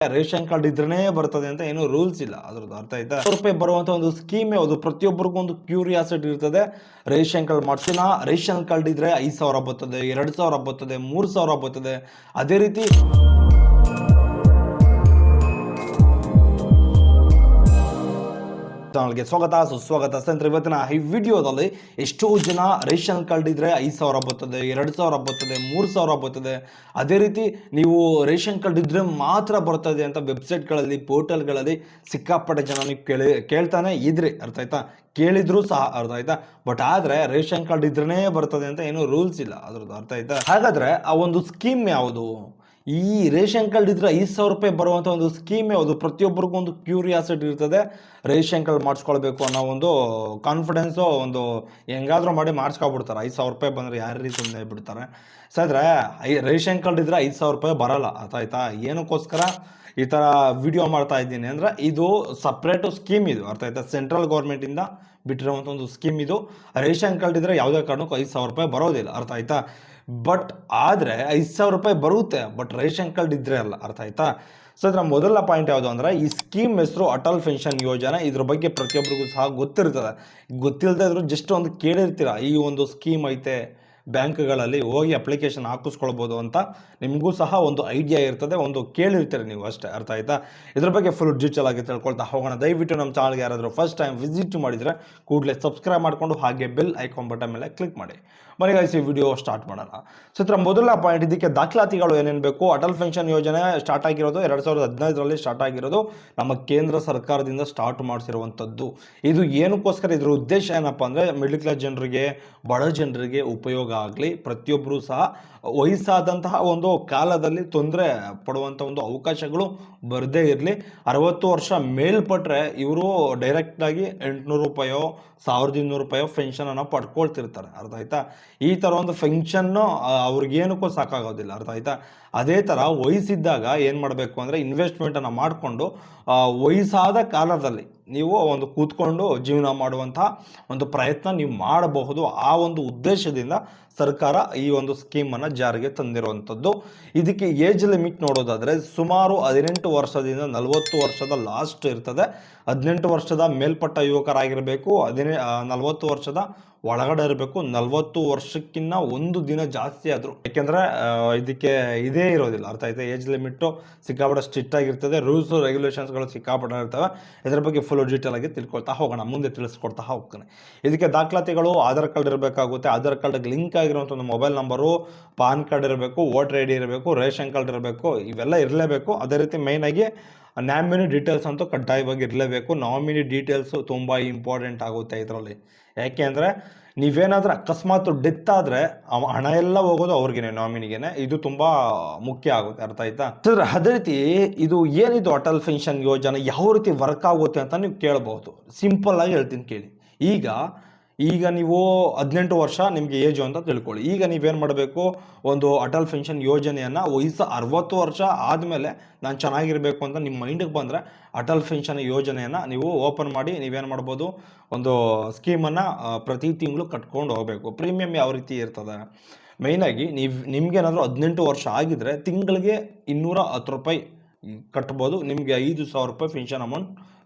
Ration card ಇದ್ರೇ ಬರ್ತದೆ ಅಂತ ಏನೂ ರೂಲ್ಸ್ ಇಲ್ಲ. ಅದ್ರದ್ದು ಅರ್ಥ ಆಯ್ತಾ? ₹100 ಬರುವಂತ ಒಂದು ಸ್ಕೀಮ್ ಯಾವುದು? ಪ್ರತಿಯೊಬ್ಬರಿಗೂ ಒಂದು ಕ್ಯೂರಿಯಾಸಿಟಿ ಇರ್ತದೆ. ರೇಷನ್ ಕಾರ್ಡ್ ಮಾಡ್ಸಿನ ರೇಷನ್ ಕಾರ್ಡ್ ಇದ್ರೆ 5,000 ಬರ್ತದೆ, 2,000 ಬರ್ತದೆ, 3,000 ಬರ್ತದೆ. ಅದೇ ರೀತಿ ಚಾನಲ್ಗೆ ಸ್ವಾಗತ ಸುಸ್ವಾಗತ ಸ್ನೇಹಿತರೆ. ಇವತ್ತಿನ ಈ ವಿಡಿಯೋದಲ್ಲಿ ಎಷ್ಟೋ ಜನ ರೇಷನ್ ಕಾರ್ಡ್ ಇದ್ರೆ 5,000 ಬರ್ತದೆ, 2,000 ಬರ್ತದೆ, 3,000 ಬರ್ತದೆ. ಅದೇ ರೀತಿ ನೀವು ರೇಷನ್ ಕಾರ್ಡ್ ಇದ್ರೆ ಮಾತ್ರ ಬರ್ತದೆ ಅಂತ ವೆಬ್ಸೈಟ್ಗಳಲ್ಲಿ ಪೋರ್ಟಲ್ಗಳಲ್ಲಿ ಸಿಕ್ಕಾಪಟ್ಟೆ ಜನ ನೀವು ಕೇಳ್ತಾನೆ ಇದ್ರಿ. ಅರ್ಥ ಆಯ್ತಾ? ಕೇಳಿದ್ರು ಸಹ ಅರ್ಥ ಆಯ್ತಾ? ಬಟ್ ಆದ್ರೆ ರೇಷನ್ ಕಾರ್ಡ್ ಇದ್ರೇ ಬರ್ತದೆ ಅಂತ ಏನೂ ರೂಲ್ಸ್ ಇಲ್ಲ. ಅದ್ರದ್ದು ಅರ್ಥ ಆಯ್ತಾ? ಹಾಗಾದ್ರೆ ಆ ಒಂದು ಸ್ಕೀಮ್ ಯಾವುದು? ಈ ರೇಷನ್ ಕಾರ್ಡ್ ಇದ್ರೆ ₹5,000 ಬರುವಂಥ ಒಂದು ಸ್ಕೀಮ್ ಯಾವುದು? ಪ್ರತಿಯೊಬ್ಬರಿಗೂ ಒಂದು ಕ್ಯೂರಿಯಾಸಿಟಿ ಇರ್ತದೆ. ರೇಷನ್ ಕಾರ್ಡ್ ಮಾಡಿಸ್ಕೊಳ್ಬೇಕು ಅನ್ನೋ ಒಂದು ಕಾನ್ಫಿಡೆನ್ಸು, ಒಂದು ಹೆಂಗಾದ್ರೂ ಮಾಡಿ ಮಾಡಿಸ್ಕೊಬಿಡ್ತಾರೆ. ₹5,000 ಬಂದರೆ ಯಾರು ಸುಮ್ಮನೆ ಬಿಡ್ತಾರೆ? ಸಾದ್ರೆ ರೇಷನ್ ಕಾರ್ಡ್ ಇದ್ರೆ ₹5,000 ಬರಲ್ಲ. ಅರ್ಥ ಆಯ್ತಾ? ಏನಕ್ಕೋಸ್ಕರ ಈ ಥರ ವಿಡಿಯೋ ಮಾಡ್ತಾ ಇದ್ದೀನಿ ಅಂದರೆ, ಇದು ಸಪ್ರೇಟು ಸ್ಕೀಮ್ ಇದು. ಅರ್ಥ ಆಯ್ತಾ? ಸೆಂಟ್ರಲ್ ಗೌರ್ಮೆಂಟಿಂದ ಬಿಟ್ಟಿರುವಂಥ ಒಂದು ಸ್ಕೀಮ್ ಇದು. ರೇಷನ್ ಕಾರ್ಡ್ ಇದ್ರೆ ಯಾವುದೇ ಕಾರಣಕ್ಕೂ ₹5,000 ಬರೋದಿಲ್ಲ. ಅರ್ಥ ಆಯ್ತಾ? ಬಟ್ ಆದರೆ ₹5,000 ಬರುತ್ತೆ, ಬಟ್ ರೇಷನ್ ಕಾರ್ಡ್ ಇದ್ರೆ ಅಲ್ಲ. ಅರ್ಥ ಆಯ್ತಾ? ಸೊ ಇದರ ಮೊದಲ ಪಾಯಿಂಟ್ ಯಾವುದು ಅಂದರೆ, ಈ ಸ್ಕೀಮ್ ಹೆಸರು ಅಟಲ್ ಪೆನ್ಷನ್ ಯೋಜನೆ. ಇದ್ರ ಬಗ್ಗೆ ಪ್ರತಿಯೊಬ್ಬರಿಗೂ ಸಹ ಗೊತ್ತಿರ್ತದೆ. ಗೊತ್ತಿಲ್ಲದೆ ಇದ್ರು ಜಸ್ಟ್ ಒಂದು ಕೇಳಿರ್ತೀರ, ಈ ಒಂದು ಸ್ಕೀಮ್ ಐತೆ, ಬ್ಯಾಂಕ್ಗಳಲ್ಲಿ ಹೋಗಿ ಅಪ್ಲಿಕೇಶನ್ ಹಾಕಿಸ್ಕೊಳ್ಬೋದು ಅಂತ ನಿಮಗೂ ಸಹ ಒಂದು ಐಡಿಯಾ ಇರ್ತದೆ, ಒಂದು ಕೇಳಿರ್ತೀರಿ ನೀವು ಅಷ್ಟೇ. ಅರ್ಥ ಆಯ್ತಾ? ಇದ್ರ ಬಗ್ಗೆ ಫುಲ್ ಡೀಟೇಲ್ ಆಗಿ ತಿಳ್ಕೊಳ್ತಾ ಹೋಗೋಣ. ದಯವಿಟ್ಟು ನಮ್ಮ ಚಾನಲ್ಗೆ ಯಾರಾದರೂ ಫಸ್ಟ್ ಟೈಮ್ ವಿಸಿಟ್ ಮಾಡಿದರೆ ಕೂಡಲೇ ಸಬ್ಸ್ಕ್ರೈಬ್ ಮಾಡಿಕೊಂಡು ಹಾಗೆ ಬೆಲ್ ಐಕಾನ್ ಬಟನ್ ಮೇಲೆ ಕ್ಲಿಕ್ ಮಾಡಿ. ಮನೆಗಾಯಿಸಿ ವಿಡಿಯೋ ಸ್ಟಾರ್ಟ್ ಮಾಡೋಣ. ಸೊ ಇದರ ಮೊದಲ ಪಾಯಿಂಟ್, ಇದಕ್ಕೆ ದಾಖಲಾತಿಗಳು ಏನೇನು ಬೇಕು? ಅಟಲ್ ಪೆನ್ಷನ್ ಯೋಜನೆ ಸ್ಟಾರ್ಟ್ ಆಗಿರೋದು 2015ರಲ್ಲಿ ಸ್ಟಾರ್ಟ್ ಆಗಿರೋದು. ನಮ್ಮ ಕೇಂದ್ರ ಸರ್ಕಾರದಿಂದ ಸ್ಟಾರ್ಟ್ ಮಾಡಿಸಿರುವಂಥದ್ದು. ಇದು ಏನಕ್ಕೋಸ್ಕರ, ಇದ್ರ ಉದ್ದೇಶ ಏನಪ್ಪ ಅಂದರೆ, ಮಿಡ್ಲ್ ಕ್ಲಾಸ್ ಜನರಿಗೆ, ಬಡ ಜನರಿಗೆ ಉಪಯೋಗ ಆಗಲಿ. ಪ್ರತಿಯೊಬ್ಬರೂ ಸಹ ವಯಸ್ಸಾದಂತಹ ಒಂದು ಕಾಲದಲ್ಲಿ ತೊಂದರೆ ಪಡುವಂಥ ಒಂದು ಅವಕಾಶಗಳು ಬರದೇ ಇರಲಿ. 60 ವರ್ಷ ಮೇಲ್ಪಟ್ರೆ ಇವರು ಡೈರೆಕ್ಟಾಗಿ ₹800 ₹1,200 ಪೆನ್ಷನನ್ನು ಪಡ್ಕೊಳ್ತಿರ್ತಾರೆ. ಅರ್ಥ ಆಯ್ತಾ? ಈ ಥರ ಒಂದು ಫೆನ್ಷನ್ನು ಅವ್ರಿಗೇನಕ್ಕೂ ಸಾಕಾಗೋದಿಲ್ಲ. ಅರ್ಥ ಆಯ್ತಾ? ಅದೇ ಥರ ವಯಸ್ಸಿದ್ದಾಗ ಏನು ಮಾಡಬೇಕು ಅಂದರೆ, ಇನ್ವೆಸ್ಟ್ಮೆಂಟನ್ನು ಮಾಡಿಕೊಂಡು ವಯಸ್ಸಾದ ಕಾಲದಲ್ಲಿ ನೀವು ಒಂದು ಕೂತ್ಕೊಂಡು ಜೀವನ ಮಾಡುವಂಥ ಒಂದು ಪ್ರಯತ್ನ ನೀವು ಮಾಡಬಹುದು. ಆ ಒಂದು ಉದ್ದೇಶದಿಂದ ಸರ್ಕಾರ ಈ ಒಂದು ಸ್ಕೀಮನ್ನು ಜಾರಿಗೆ ತಂದಿರುವಂಥದ್ದು. ಇದಕ್ಕೆ ಏಜ್ ಲಿಮಿಟ್ ನೋಡೋದಾದರೆ ಸುಮಾರು 18 ವರ್ಷದಿಂದ 40 ವರ್ಷದ ಲಾಸ್ಟ್ ಇರ್ತದೆ. 18 ವರ್ಷದ ಮೇಲ್ಪಟ್ಟ ಯುವಕರಾಗಿರಬೇಕು, 40 ವರ್ಷದ ಒಳಗಡೆ ಇರಬೇಕು. 40 ವರ್ಷಕ್ಕಿಂತ ಒಂದು ದಿನ ಜಾಸ್ತಿ ಆದರೂ, ಯಾಕೆಂದರೆ ಇದಕ್ಕೆ ಇದೇ ಇರೋದಿಲ್ಲ. ಅರ್ಥ ಆಯ್ತಾ? ಏಜ್ ಲಿಮಿಟ್ಟು ಸಿಕ್ಕಾಪಟ್ಟೆ ಸ್ಟ್ರಿಕ್ಟ್ ಆಗಿರ್ತದೆ. ರೂಲ್ಸು ರೆಗ್ಯುಲೇಷನ್ಸ್ಗಳು ಸಿಕ್ಕಾಪಟ್ಟೆ ಇರ್ತವೆ. ಇದರ ಬಗ್ಗೆ ಫುಲ್ ಡೀಟೇಲ್ ಆಗಿ ತಿಳ್ಕೊಳ್ತಾ ಹೋಗೋಣ, ಮುಂದೆ ತಿಳಿಸ್ಕೊಡ್ತಾ ಹೋಗ್ತಾನೆ. ಇದಕ್ಕೆ ದಾಖಲಾತಿಗಳು ಆಧಾರ್ ಕಾರ್ಡ್ ಇರಬೇಕಾಗುತ್ತೆ. ಆಧಾರ್ ಕಾರ್ಡ್ಗೆ ಲಿಂಕ್ ಆಗಿರುವಂಥ ಒಂದು ಮೊಬೈಲ್ ನಂಬರು, ಪಾನ್ ಕಾರ್ಡ್ ಇರಬೇಕು, ವೋಟರ್ ID ಇರಬೇಕು, ರೇಷನ್ ಕಾರ್ಡ್ ಇರಬೇಕು. ಇವೆಲ್ಲ ಇರಲೇಬೇಕು. ಅದೇ ರೀತಿ ಮೇಯ್ನಾಗಿ ನಾಮಿನಿ ಡೀಟೇಲ್ಸ್ ಅಂತೂ ಕಡ್ಡಾಯವಾಗಿ ಇರಲೇಬೇಕು. ನಾಮಿನಿ ಡೀಟೇಲ್ಸು ತುಂಬ ಇಂಪಾರ್ಟೆಂಟ್ ಆಗುತ್ತೆ ಇದರಲ್ಲಿ. ಯಾಕೆ ಅಂದರೆ, ನೀವೇನಾದರೂ ಅಕಸ್ಮಾತ್ ಡೆತ್ ಆದರೆ ಹಣ ಎಲ್ಲ ಹೋಗೋದು ಅವ್ರಿಗೇನೆ, ನಾಮಿನಿಗೇನೆ. ಇದು ತುಂಬ ಮುಖ್ಯ ಆಗುತ್ತೆ. ಅರ್ಥ ಆಯ್ತಾ? ಸರ್, ಅದೇ ರೀತಿ ಇದು ಏನಿದು ಅಟಲ್ ಪೆನ್ಷನ್ ಯೋಜನೆ ಯಾವ ರೀತಿ ವರ್ಕ್ ಆಗುತ್ತೆ ಅಂತ ನೀವು ಕೇಳಬಹುದು. ಸಿಂಪಲ್ ಆಗಿ ಹೇಳ್ತೀನಿ ಕೇಳಿ. ಈಗ ನೀವು 18 ವರ್ಷ ನಿಮಗೆ ಏಜು ಅಂತ ತಿಳ್ಕೊಳ್ಳಿ. ಈಗ ನೀವೇನು ಮಾಡಬೇಕು, ಒಂದು ಅಟಲ್ ಪೆನ್ಷನ್ ಯೋಜನೆಯನ್ನು ವಯಸ್ಸು 60 ವರ್ಷ ಆದಮೇಲೆ ನಾನು ಚೆನ್ನಾಗಿರಬೇಕು ಅಂತ ನಿಮ್ಮ ಮೈಂಡಿಗೆ ಬಂದರೆ, ಅಟಲ್ ಪೆನ್ಷನ್ ಯೋಜನೆಯನ್ನು ನೀವು ಓಪನ್ ಮಾಡಿ ನೀವೇನು ಮಾಡ್ಬೋದು, ಒಂದು ಸ್ಕೀಮನ್ನು ಪ್ರತಿ ತಿಂಗಳು ಕಟ್ಕೊಂಡು ಹೋಗಬೇಕು. ಪ್ರೀಮಿಯಮ್ ಯಾವ ರೀತಿ ಇರ್ತದೆ? ಮೇಯ್ನಾಗಿ ನಿಮ್ಗೇನಾದರೂ 18 ವರ್ಷ ಆಗಿದ್ರೆ ತಿಂಗಳಿಗೆ ₹210 ಕಟ್ಬೋದು. ನಿಮಗೆ ₹5,000 ಪೆನ್ಷನ್ ಅಮೌಂಟ್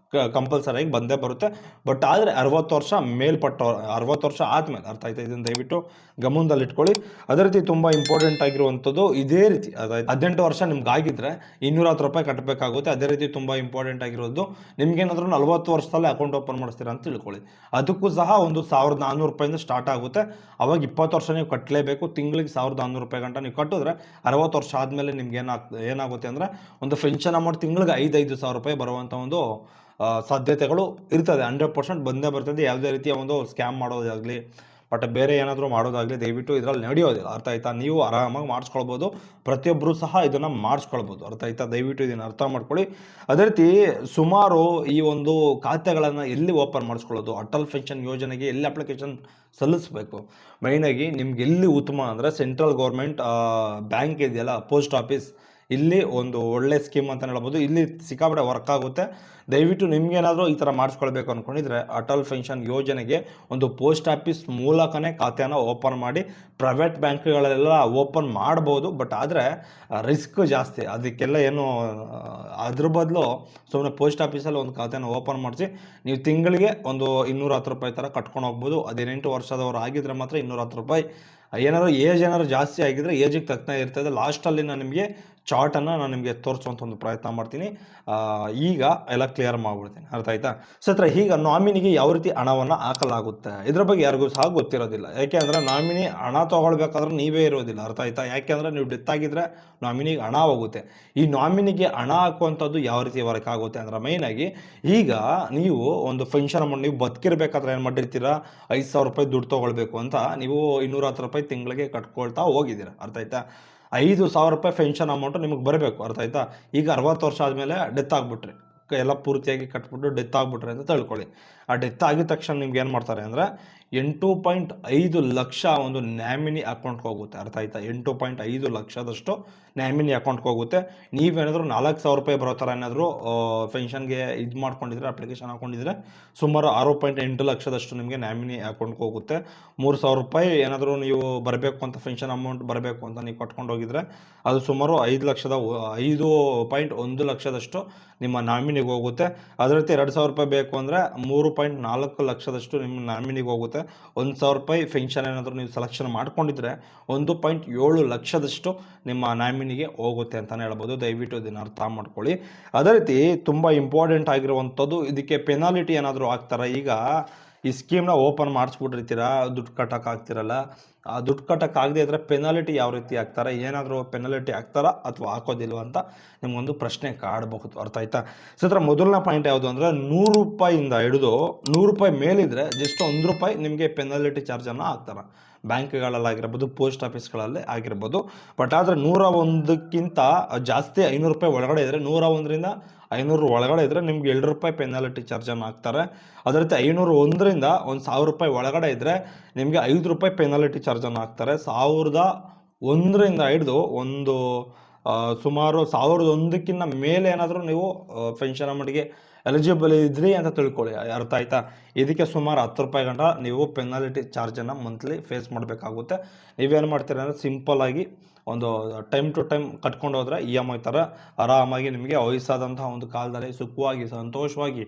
ಕಂಪಲ್ಸರಿಯಾಗಿ ಬಂದೇ ಬರುತ್ತೆ. ಬಟ್ ಆದರೆ 60 ವರ್ಷ ಮೇಲ್ಪಟ್ಟವ್ರು, 60 ವರ್ಷ ಆದಮೇಲೆ. ಅರ್ಥ ಆಯ್ತಾ? ಇದನ್ನು ದಯವಿಟ್ಟು ಗಮನದಲ್ಲಿ ಇಟ್ಕೊಳ್ಳಿ. ಅದೇ ರೀತಿ ತುಂಬ ಇಂಪಾರ್ಟೆಂಟ್ ಆಗಿರುವಂಥದ್ದು ಇದೇ ರೀತಿ, ಅದಾಯ್ತು 18 ವರ್ಷ ನಿಮ್ಗೆ ಆಗಿದ್ರೆ ₹210 ಕಟ್ಟಬೇಕಾಗುತ್ತೆ. ಅದೇ ರೀತಿ ತುಂಬ ಇಂಪಾರ್ಟೆಂಟ್ ಆಗಿರೋದು, ನಿಮ್ಗೇನಾದರೂ 40 ವರ್ಷದಲ್ಲೇ ಅಕೌಂಟ್ ಓಪನ್ ಮಾಡಿಸ್ತೀರಾ ಅಂತ ತಿಳ್ಕೊಳ್ಳಿ. ಅದಕ್ಕೂ ಸಹ ಒಂದು ₹1,400 ಸ್ಟಾರ್ಟ್ ಆಗುತ್ತೆ. ಅವಾಗ 20 ವರ್ಷ ನೀವು ಕಟ್ಟಲೇಬೇಕು. ತಿಂಗಳಿಗೆ ₹1,400 ಗಂಟ ನೀವು ಕಟ್ಟಿದ್ರೆ 60 ವರ್ಷ ಆದಮೇಲೆ ನಿಮ್ಗೆ ಏನಾಗುತ್ತೆ ಅಂದರೆ, ಒಂದು ಪೆನ್ಷನ್ ಅಮೌಂಟ್ ತಿಂಗಳಿಗೆ ₹5,000 ಬರುವಂಥ ಒಂದು ಸಾಧ್ಯತೆಗಳು ಇರ್ತದೆ. 100% ಬಂದೇ ಬರ್ತದೆ. ಯಾವುದೇ ರೀತಿಯ ಒಂದು ಸ್ಕ್ಯಾಮ್ ಮಾಡೋದಾಗಲಿ, ಬಟ್ ಬೇರೆ ಏನಾದರೂ ಮಾಡೋದಾಗಲಿ ದಯವಿಟ್ಟು ಇದರಲ್ಲಿ ನಡೆಯೋದಿಲ್ಲ. ಅರ್ಥ ಆಯ್ತಾ? ನೀವು ಆರಾಮಾಗಿ ಮಾಡಿಸ್ಕೊಳ್ಬೋದು. ಪ್ರತಿಯೊಬ್ಬರು ಸಹ ಇದನ್ನು ಮಾಡಿಸ್ಕೊಳ್ಬೋದು. ಅರ್ಥ ಆಯ್ತಾ? ದಯವಿಟ್ಟು ಇದನ್ನು ಅರ್ಥ ಮಾಡ್ಕೊಳ್ಳಿ. ಅದೇ ರೀತಿ ಸುಮಾರು ಈ ಒಂದು ಖಾತೆಗಳನ್ನು ಎಲ್ಲಿ ಓಪನ್ ಮಾಡಿಸ್ಕೊಳ್ಳೋದು, ಅಟಲ್ ಪೆನ್ಷನ್ ಯೋಜನೆಗೆ ಎಲ್ಲಿ ಅಪ್ಲಿಕೇಶನ್ ಸಲ್ಲಿಸಬೇಕು? ಮೈನಾಗಿ ನಿಮ್ಗೆ ಎಲ್ಲಿ ಉತ್ತಮ ಅಂದರೆ, ಸೆಂಟ್ರಲ್ ಗೌರ್ಮೆಂಟ್ ಬ್ಯಾಂಕ್ ಇದೆಯಲ್ಲ, ಪೋಸ್ಟ್ ಆಫೀಸ್, ಇಲ್ಲಿ ಒಂದು ಒಳ್ಳೆ ಸ್ಕೀಮ್ ಅಂತ ಹೇಳ್ಬೋದು. ಇಲ್ಲಿ ಸಿಕ್ಕಾಪಟ್ಟೆ ವರ್ಕ್ ಆಗುತ್ತೆ. ದಯವಿಟ್ಟು ನಿಮ್ಗೇನಾದರೂ ಈ ಥರ ಮಾಡಿಸ್ಕೊಳ್ಬೇಕು ಅಂದ್ಕೊಂಡಿದ್ರೆ ಅಟಲ್ ಪೆನ್ಷನ್ ಯೋಜನೆಗೆ ಒಂದು ಪೋಸ್ಟ್ ಆಫೀಸ್ ಮೂಲಕನೇ ಖಾತೆಯನ್ನು ಓಪನ್ ಮಾಡಿ, ಪ್ರೈವೇಟ್ ಬ್ಯಾಂಕ್ಗಳೆಲ್ಲ ಓಪನ್ ಮಾಡ್ಬೋದು, ಬಟ್ ಆದರೆ ರಿಸ್ಕ್ ಜಾಸ್ತಿ. ಅದಕ್ಕೆಲ್ಲ ಏನು ಅದ್ರ ಬದಲು ಸುಮ್ಮನೆ ಪೋಸ್ಟ್ ಆಫೀಸಲ್ಲಿ ಒಂದು ಖಾತೆನ ಓಪನ್ ಮಾಡಿಸಿ ನೀವು ತಿಂಗಳಿಗೆ ಒಂದು 210 ರೂಪಾಯಿ ಥರ ಕಟ್ಕೊಂಡು ಹೋಗ್ಬೋದು. 18 ವರ್ಷದವರು ಆಗಿದ್ರೆ ಮಾತ್ರ 210 ರೂಪಾಯಿ. ಏನಾದ್ರು ಜಾಸ್ತಿ ಆಗಿದ್ರೆ ಏಜಿಗೆ ತಕ್ಕನೇ ಇರ್ತದೆ. ಲಾಸ್ಟಲ್ಲಿ ನಾನು ನಿಮಗೆ ಚಾರ್ಟನ್ನು ನಾನು ನಿಮಗೆ ತೋರಿಸುವಂಥ ಒಂದು ಪ್ರಯತ್ನ ಮಾಡ್ತೀನಿ. ಈಗ ಎಲ್ಲ ಕ್ಲಿಯರ್ ಮಾಡಿಬಿಡ್ತೀನಿ, ಅರ್ಥ ಆಯ್ತಾ? ಸತ್ರ ಈಗ ನಾಮಿನಿಗೆ ಯಾವ ರೀತಿ ಹಣವನ್ನು ಹಾಕಲಾಗುತ್ತೆ ಇದ್ರ ಬಗ್ಗೆ ಯಾರಿಗೂ ಸಹ ಗೊತ್ತಿರೋದಿಲ್ಲ. ಯಾಕೆ ಅಂದರೆ ನಾಮಿನಿ ಹಣ ತೊಗೊಳ್ಬೇಕಾದ್ರೆ ನೀವೇ ಇರೋದಿಲ್ಲ, ಅರ್ಥ ಆಯ್ತಾ? ಯಾಕೆಂದರೆ ನೀವು ಡೆತ್ ಆಗಿದ್ರೆ ನಾಮಿನಿಗೆ ಹಣ ಹೋಗುತ್ತೆ. ಈ ನಾಮಿನಿಗೆ ಹಣ ಹಾಕುವಂಥದ್ದು ಯಾವ ರೀತಿ ವರ್ಕ್ ಆಗುತ್ತೆ ಅಂದರೆ ಮೈನಾಗಿ ಈಗ ನೀವು ಒಂದು ಪೆನ್ಷನ್ ಅಮೌಂಟ್ ನೀವು ಬದುಕಿರ್ಬೇಕಾದ್ರೆ ಏನು ಮಾಡಿರ್ತೀರಾ, 5,000 ರೂಪಾಯಿ ದುಡ್ಡು ತೊಗೊಳ್ಬೇಕು ಅಂತ ನೀವು 210 ರೂಪಾಯಿ ತಿಂಗಳಿಗೆ ಕಟ್ಕೊಳ್ತಾ ಹೋಗಿದ್ದೀರಾ, ಅರ್ಥ ಆಯ್ತಾ? 5,000 ರೂಪಾಯಿ ಪೆನ್ಷನ್ ಅಮೌಂಟು ನಿಮಗೆ ಬರಬೇಕು, ಅರ್ಥ ಆಯ್ತಾ? ಈಗ 60 ವರ್ಷ ಆದಮೇಲೆ ಡೆತ್ ಆಗಿಬಿಟ್ರಿ, ಎಲ್ಲ ಪೂರ್ತಿಯಾಗಿ ಕಟ್ಬಿಟ್ಟು ಡೆತ್ ಆಗಿಬಿಟ್ರಿ ಅಂತ ತಿಳ್ಕೊಳ್ಳಿ. ಆ ಡೆತ್ ಆಗಿದ ತಕ್ಷಣ ನಿಮ್ಗೆ ಏನು ಮಾಡ್ತಾರೆ ಅಂದರೆ 8.5 ಲಕ್ಷ ಒಂದು ನ್ಯಾಮಿನಿ ಅಕೌಂಟ್ಗೆ ಹೋಗುತ್ತೆ, ಅರ್ಥ ಆಯ್ತಾ? 8.5 ಲಕ್ಷದಷ್ಟು ನ್ಯಾಮಿನಿ ಅಕೌಂಟ್ಗೆ ಹೋಗುತ್ತೆ. ನೀವೇನಾದರೂ 4,000 ರೂಪಾಯಿ ಬರೋ ಥರ ಏನಾದರೂ ಪೆನ್ಷನ್ಗೆ ಇದು ಮಾಡ್ಕೊಂಡಿದ್ರೆ, ಅಪ್ಲಿಕೇಶನ್ ಹಾಕೊಂಡಿದ್ರೆ ಸುಮಾರು 6.8 ಲಕ್ಷದಷ್ಟು ನಿಮಗೆ ನ್ಯಾಮಿನಿ ಅಕೌಂಟ್ಗೆ ಹೋಗುತ್ತೆ. 3,000 ರೂಪಾಯಿ ಏನಾದರೂ ನೀವು ಬರಬೇಕು ಅಂತ ಪೆನ್ಷನ್ ಅಮೌಂಟ್ ಬರಬೇಕು ಅಂತ ನೀವು ಕಟ್ಕೊಂಡು ಹೋಗಿದ್ರೆ ಅದು ಸುಮಾರು 5.1 ಲಕ್ಷದಷ್ಟು ನಿಮ್ಮ ನಾಮಿನಿಗೆ ಹೋಗುತ್ತೆ. ಅದೇ ರೀತಿ 2,000 ರೂಪಾಯಿ ಬೇಕು ಅಂದರೆ 3.4 ಲಕ್ಷದಷ್ಟು ನಿಮ್ಮ ನಾಮಿನಿಗೆ ಹೋಗುತ್ತೆ. 1,000 ರೂಪಾಯಿ ಪೆನ್ಷನ್ ಏನಾದರೂ ನೀವು ಸೆಲೆಕ್ಷನ್ ಮಾಡ್ಕೊಂಡಿದ್ರೆ 1.7 ಲಕ್ಷದಷ್ಟು ನಿಮ್ಮ ನಾಮಿನಿಗೆ ಹೋಗುತ್ತೆ ಅಂತಲೇ ಹೇಳ್ಬೋದು. ದಯವಿಟ್ಟು ಇದನ್ನು ಅರ್ಥ ಮಾಡ್ಕೊಳ್ಳಿ. ಅದೇ ರೀತಿ ತುಂಬ ಇಂಪಾರ್ಟೆಂಟ್ ಆಗಿರುವಂಥದ್ದು, ಇದಕ್ಕೆ ಪೆನಾಲಿಟಿ ಏನಾದರೂ ಹಾಕ್ತಾರೆ. ಈಗ ಈ ಸ್ಕೀಮ್ನ ಓಪನ್ ಮಾಡಿಸ್ಬಿಟ್ಟಿರ್ತೀರಾ, ದುಡ್ಡು ಕಟ್ಟೋಕ್ಕಾಗ್ತಿರಲ್ಲ. ಆ ದುಡ್ಡು ಕಟ್ಟೋಕ್ಕಾಗದೇ ಇದ್ದರೆ ಪೆನಾಲಿಟಿ ಯಾವ ರೀತಿ ಹಾಕ್ತಾರೆ, ಏನಾದರೂ ಪೆನಾಲಿಟಿ ಹಾಕ್ತಾರಾ ಅಥವಾ ಹಾಕೋದಿಲ್ವ ಅಂತ ನಿಮಗೊಂದು ಪ್ರಶ್ನೆ ಕಾಡಬಹುದು, ಅರ್ಥ ಆಯ್ತಾ? ಸೊ ಮೊದಲನೇ ಪಾಯಿಂಟ್ ಯಾವುದು ಅಂದರೆ 100 ರೂಪಾಯಿಂದ ಹಿಡಿದು 100 ರೂಪಾಯಿ ಮೇಲಿದ್ರೆ ಜಸ್ಟ್ 1 ರೂಪಾಯಿ ನಿಮಗೆ ಪೆನಾಲಿಟಿ ಚಾರ್ಜನ್ನು ಹಾಕ್ತಾರೆ. ಬ್ಯಾಂಕ್ಗಳಲ್ಲಾಗಿರ್ಬೋದು, ಪೋಸ್ಟ್ ಆಫೀಸ್ಗಳಲ್ಲಿ ಆಗಿರ್ಬೋದು. ಬಟ್ ಆದರೆ 101ಕ್ಕಿಂತ ಜಾಸ್ತಿ 500 ರೂಪಾಯಿ ಒಳಗಡೆ ಇದ್ದರೆ, 101ರಿಂದ 500 ಒಳಗಡೆ ಇದ್ದರೆ ನಿಮ್ಗೆ 2 ರೂಪಾಯಿ ಪೆನಾಲಿಟಿ ಚಾರ್ಜನ್ನು ಹಾಕ್ತಾರೆ. ಅದೇ ರೀತಿ 501ರಿಂದ 1,000 ರೂಪಾಯಿ ಒಳಗಡೆ ಇದ್ದರೆ ನಿಮಗೆ 5 ರೂಪಾಯಿ ಪೆನಾಲಿಟಿ ಚಾರ್ಜನ್ನು ಹಾಕ್ತಾರೆ. 1,001ರಿಂದ ಹಿಡಿದು ಒಂದು ಸುಮಾರು 1,001ಕ್ಕಿಂತ ಮೇಲೆ ಏನಾದರೂ ನೀವು ಪೆನ್ಷನ್ ಅಮೌಂಟ್ಗೆ ಎಲಿಜಿಬಲ್ ಇದ್ರಿ ಅಂತ ತಿಳ್ಕೊಳ್ಳಿ, ಅರ್ಥ ಆಯ್ತಾ? ಇದಕ್ಕೆ ಸುಮಾರು 10 ರೂಪಾಯಿ ಗಂಟ ನೀವು ಪೆನಾಲಿಟಿ ಚಾರ್ಜನ್ನು ಮಂತ್ಲಿ ಫೇಸ್ ಮಾಡಬೇಕಾಗುತ್ತೆ. ನೀವೇನು ಮಾಡ್ತೀರ ಅಂದರೆ ಸಿಂಪಲ್ಲಾಗಿ ಒಂದು ಟೈಮ್ ಟು ಟೈಮ್ ಕಟ್ಕೊಂಡು ಹೋದರೆ EMI ಥರ ಆರಾಮಾಗಿ ನಿಮಗೆ ವಯಸ್ಸಾದಂತಹ ಒಂದು ಕಾಲದಲ್ಲಿ ಸುಖವಾಗಿ ಸಂತೋಷವಾಗಿ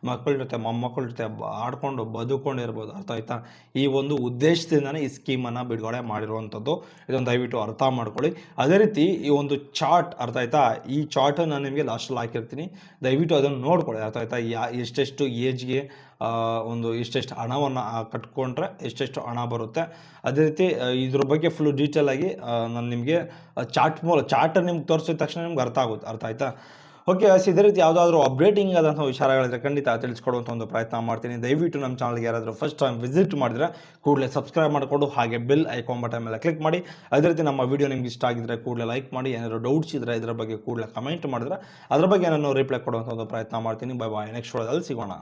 ಮಕ್ಕಳ ಜೊತೆ ಮೊಮ್ಮಕ್ಕಳ ಜೊತೆ ಆಡ್ಕೊಂಡು ಬದುಕೊಂಡಿರ್ಬೋದು, ಅರ್ಥ ಆಯ್ತಾ? ಈ ಒಂದು ಉದ್ದೇಶದಿಂದನೇ ಈ ಸ್ಕೀಮನ್ನು ಬಿಡುಗಡೆ ಮಾಡಿರುವಂಥದ್ದು. ಇದನ್ನು ದಯವಿಟ್ಟು ಅರ್ಥ ಮಾಡ್ಕೊಳ್ಳಿ. ಅದೇ ರೀತಿ ಈ ಒಂದು ಚಾರ್ಟ್, ಅರ್ಥ ಆಯ್ತಾ? ಈ ಚಾರ್ಟ್ ನಾನು ನಿಮಗೆ ಲಾಸ್ಟಲ್ಲಿ ಹಾಕಿರ್ತೀನಿ, ದಯವಿಟ್ಟು ಅದನ್ನು ನೋಡ್ಕೊಳ್ಳಿ, ಅರ್ಥ ಆಯ್ತಾ? ಎಷ್ಟೆಷ್ಟು ಏಜ್ಗೆ ಒಂದು ಇಷ್ಟೆಷ್ಟು ಹಣವನ್ನು ಕಟ್ಕೊಂಡ್ರೆ ಎಷ್ಟೆಷ್ಟು ಹಣ ಬರುತ್ತೆ. ಅದೇ ರೀತಿ ಇದ್ರ ಬಗ್ಗೆ ಫುಲ್ಲು ಡೀಟೇಲಾಗಿ ನಾನು ನಿಮಗೆ ಚಾರ್ಟ್ ನಿಮ್ಗೆ ತೋರಿಸಿದ ತಕ್ಷಣ ನಿಮ್ಗೆ ಅರ್ಥ ಆಗುತ್ತೆ, ಅರ್ಥ ಆಯ್ತಾ? ಓಕೆ, ಇದೇ ರೀತಿ ಯಾವುದಾದ್ರೂ ಅಪ್ಡೇಟಿಂಗ್ ಆದಂಥ ವಿಚಾರಗಳಿದ್ರೆ ಖಂಡಿತ ತಿಳಿಸ್ಕೊಡುವಂಥ ಒಂದು ಪ್ರಯತ್ನ ಮಾಡ್ತೀನಿ. ದಯವಿಟ್ಟು ನಮ್ಮ ಚಾನಲ್ಗೆ ಯಾರಾದರೂ ಫಸ್ಟ್ ಟೈಮ್ ವಿಸಿಟ್ ಮಾಡಿದ್ರೆ ಕೂಡಲೇ ಸಬ್ಸ್ಕ್ರೈಬ್ ಮಾಡಿಕೊಂಡು ಹಾಗೆ ಬೆಲ್ ಐಕಾನ್ ಬಟನ್ ಮೇಲೆ ಕ್ಲಿಕ್ ಮಾಡಿ. ಅದೇ ರೀತಿ ನಮ್ಮ ವಿಡಿಯೋ ನಿಮ್ಗೆ ಇಷ್ಟ ಆಗಿದ್ರೆ ಕೂಡಲೇ ಲೈಕ್ ಮಾಡಿ. ಏನಾದರೂ ಡೌಟ್ಸ್ ಇದ್ದರೆ ಇದರ ಬಗ್ಗೆ ಕೂಡಲೇ ಕಮೆಂಟ್ ಮಾಡಿದ್ರೆ ಅದ್ರ ಬಗ್ಗೆ ನಾನು ರಿಪ್ಲೈ ಕೊಡುವಂಥ ಒಂದು ಪ್ರಯತ್ನ ಮಾಡ್ತೀನಿ. ಬೈ ಬಾಯ್, ನೆಕ್ಸ್ಟ್ ವಿಡಿಯೋದಲ್ಲಿ ಸಿಗೋಣ.